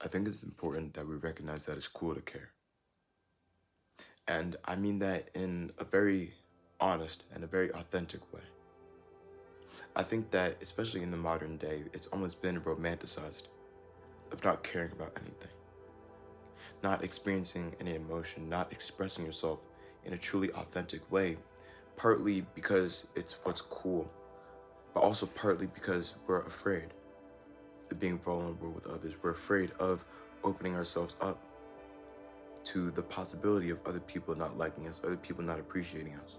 I think it's important that we recognize that it's cool to care. And I mean that in a very honest and a very authentic way. I think that, especially in the modern day, it's almost been romanticized of not caring about anything, not experiencing any emotion, not expressing yourself in a truly authentic way, partly because it's what's cool, but also partly because we're afraid of being vulnerable with others. We're afraid of opening ourselves up to the possibility of other people not liking us, other people not appreciating us.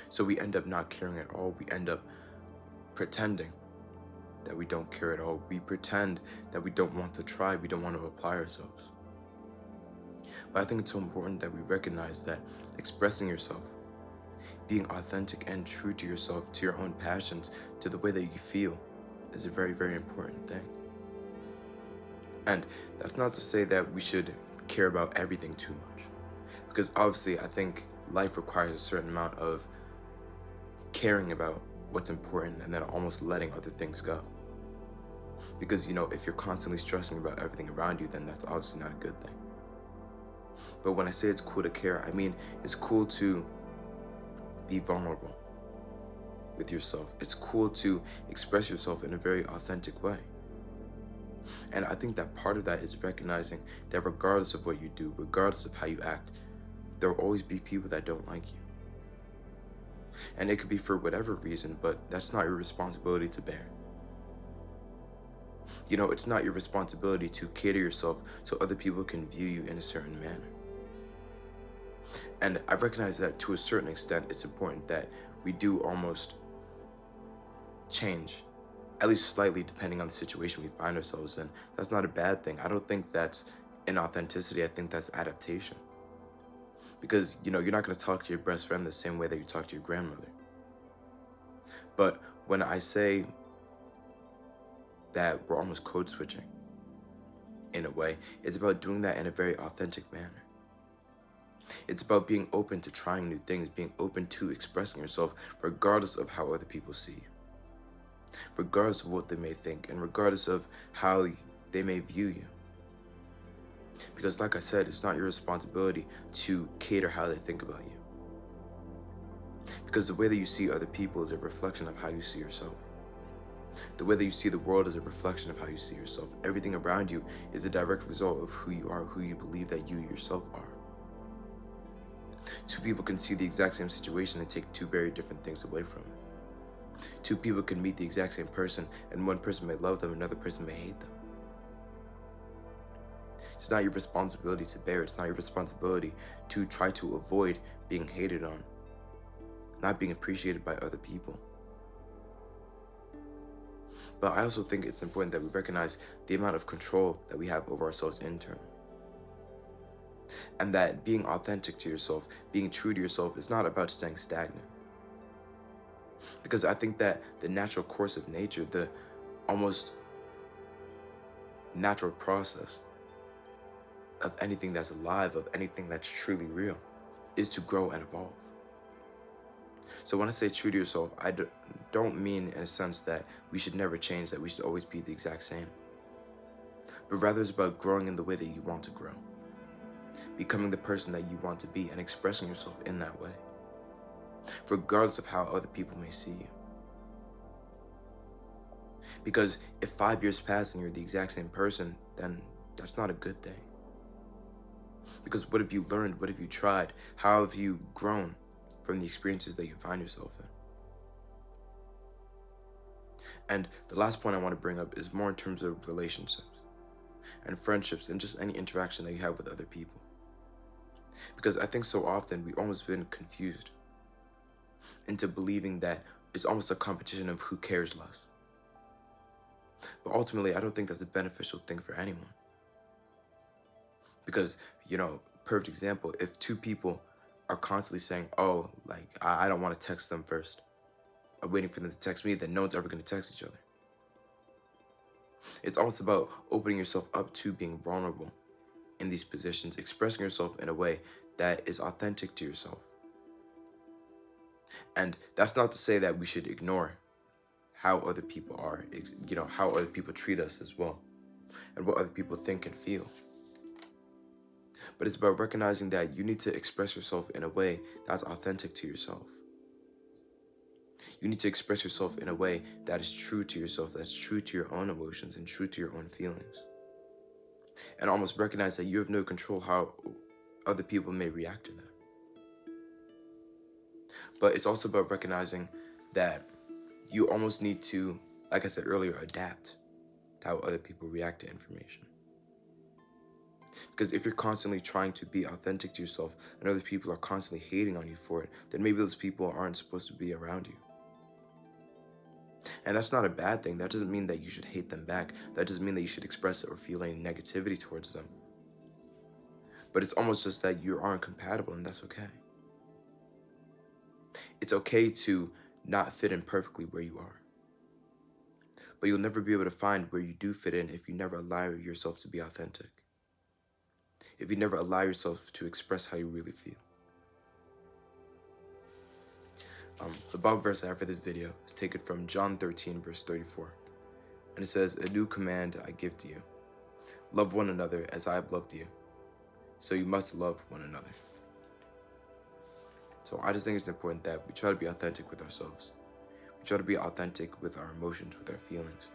So we end up not caring at all. We end up pretending that we don't care at all. We pretend that we don't want to try, we don't want to apply ourselves. But I think it's so important that we recognize that expressing yourself, being authentic and true to yourself, to your own passions, to the way that you feel, is a very, very important thing. And that's not to say that we should care about everything too much, because obviously I think life requires a certain amount of caring about what's important and then almost letting other things go. Because, if you're constantly stressing about everything around you, then that's obviously not a good thing. But when I say it's cool to care, I mean it's cool to be vulnerable with yourself. It's cool to express yourself in a very authentic way. And I think that part of that is recognizing that regardless of what you do, regardless of how you act, there will always be people that don't like you. And it could be for whatever reason, but that's not your responsibility to bear. It's not your responsibility to cater yourself so other people can view you in a certain manner. And I recognize that to a certain extent, it's important that we do almost change, at least slightly, depending on the situation we find ourselves in. That's not a bad thing. I don't think that's inauthenticity. I think that's adaptation. Because, you're not going to talk to your best friend the same way that you talk to your grandmother. But when I say that we're almost code switching, in a way, it's about doing that in a very authentic manner. It's about being open to trying new things, being open to expressing yourself regardless of how other people see you, regardless of what they may think, and regardless of how they may view you. Because like I said, it's not your responsibility to cater how they think about you. Because the way that you see other people is a reflection of how you see yourself. The way that you see the world is a reflection of how you see yourself. Everything around you is a direct result of who you are, who you believe that you yourself are. Two people can see the exact same situation and take two very different things away from it. Two people can meet the exact same person, and one person may love them, another person may hate them. It's not your responsibility to bear. It's not your responsibility to try to avoid being hated on, not being appreciated by other people. But I also think it's important that we recognize the amount of control that we have over ourselves internally. And that being authentic to yourself, being true to yourself, is not about staying stagnant. Because I think that the natural course of nature, the almost natural process of anything that's alive, of anything that's truly real, is to grow and evolve. So when I say true to yourself, I don't mean in a sense that we should never change, that we should always be the exact same. But rather it's about growing in the way that you want to grow. Becoming the person that you want to be and expressing yourself in that way, regardless of how other people may see you. Because if 5 years pass and you're the exact same person, then that's not a good thing. Because what have you learned? What have you tried? How have you grown from the experiences that you find yourself in? And the last point I want to bring up is more in terms of relationships and friendships and just any interaction that you have with other people. Because I think so often we've almost been confused into believing that it's almost a competition of who cares less. But ultimately, I don't think that's a beneficial thing for anyone. Because, perfect example, if two people are constantly saying, oh, like, I don't want to text them first, I'm waiting for them to text me, then no one's ever going to text each other. It's almost about opening yourself up to being vulnerable in these positions, expressing yourself in a way that is authentic to yourself. And that's not to say that we should ignore how other people are, how other people treat us as well. and what other people think and feel. But it's about recognizing that you need to express yourself in a way that's authentic to yourself. You need to express yourself in a way that is true to yourself, that's true to your own emotions and true to your own feelings. And almost recognize that you have no control how other people may react to that. But it's also about recognizing that you almost need to, like I said earlier, adapt to how other people react to information. Because if you're constantly trying to be authentic to yourself and other people are constantly hating on you for it, then maybe those people aren't supposed to be around you. And that's not a bad thing. That doesn't mean that you should hate them back. That doesn't mean that you should express or feel any negativity towards them. But it's almost just that you aren't compatible, and that's okay. It's okay to not fit in perfectly where you are. But you'll never be able to find where you do fit in if you never allow yourself to be authentic. If you never allow yourself to express how you really feel. The Bible verse I have for this video is taken from John 13, verse 34. And it says, "A new command I give to you. Love one another as I have loved you. So you must love one another." So I just think it's important that we try to be authentic with ourselves. We try to be authentic with our emotions, with our feelings,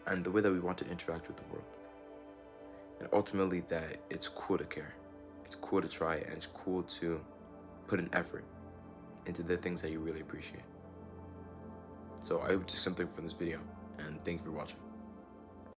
and the way that we want to interact with the world. And ultimately that it's cool to care. It's cool to try, and it's cool to put an effort into the things that you really appreciate. So I hope you took something from this video, and thank you for watching.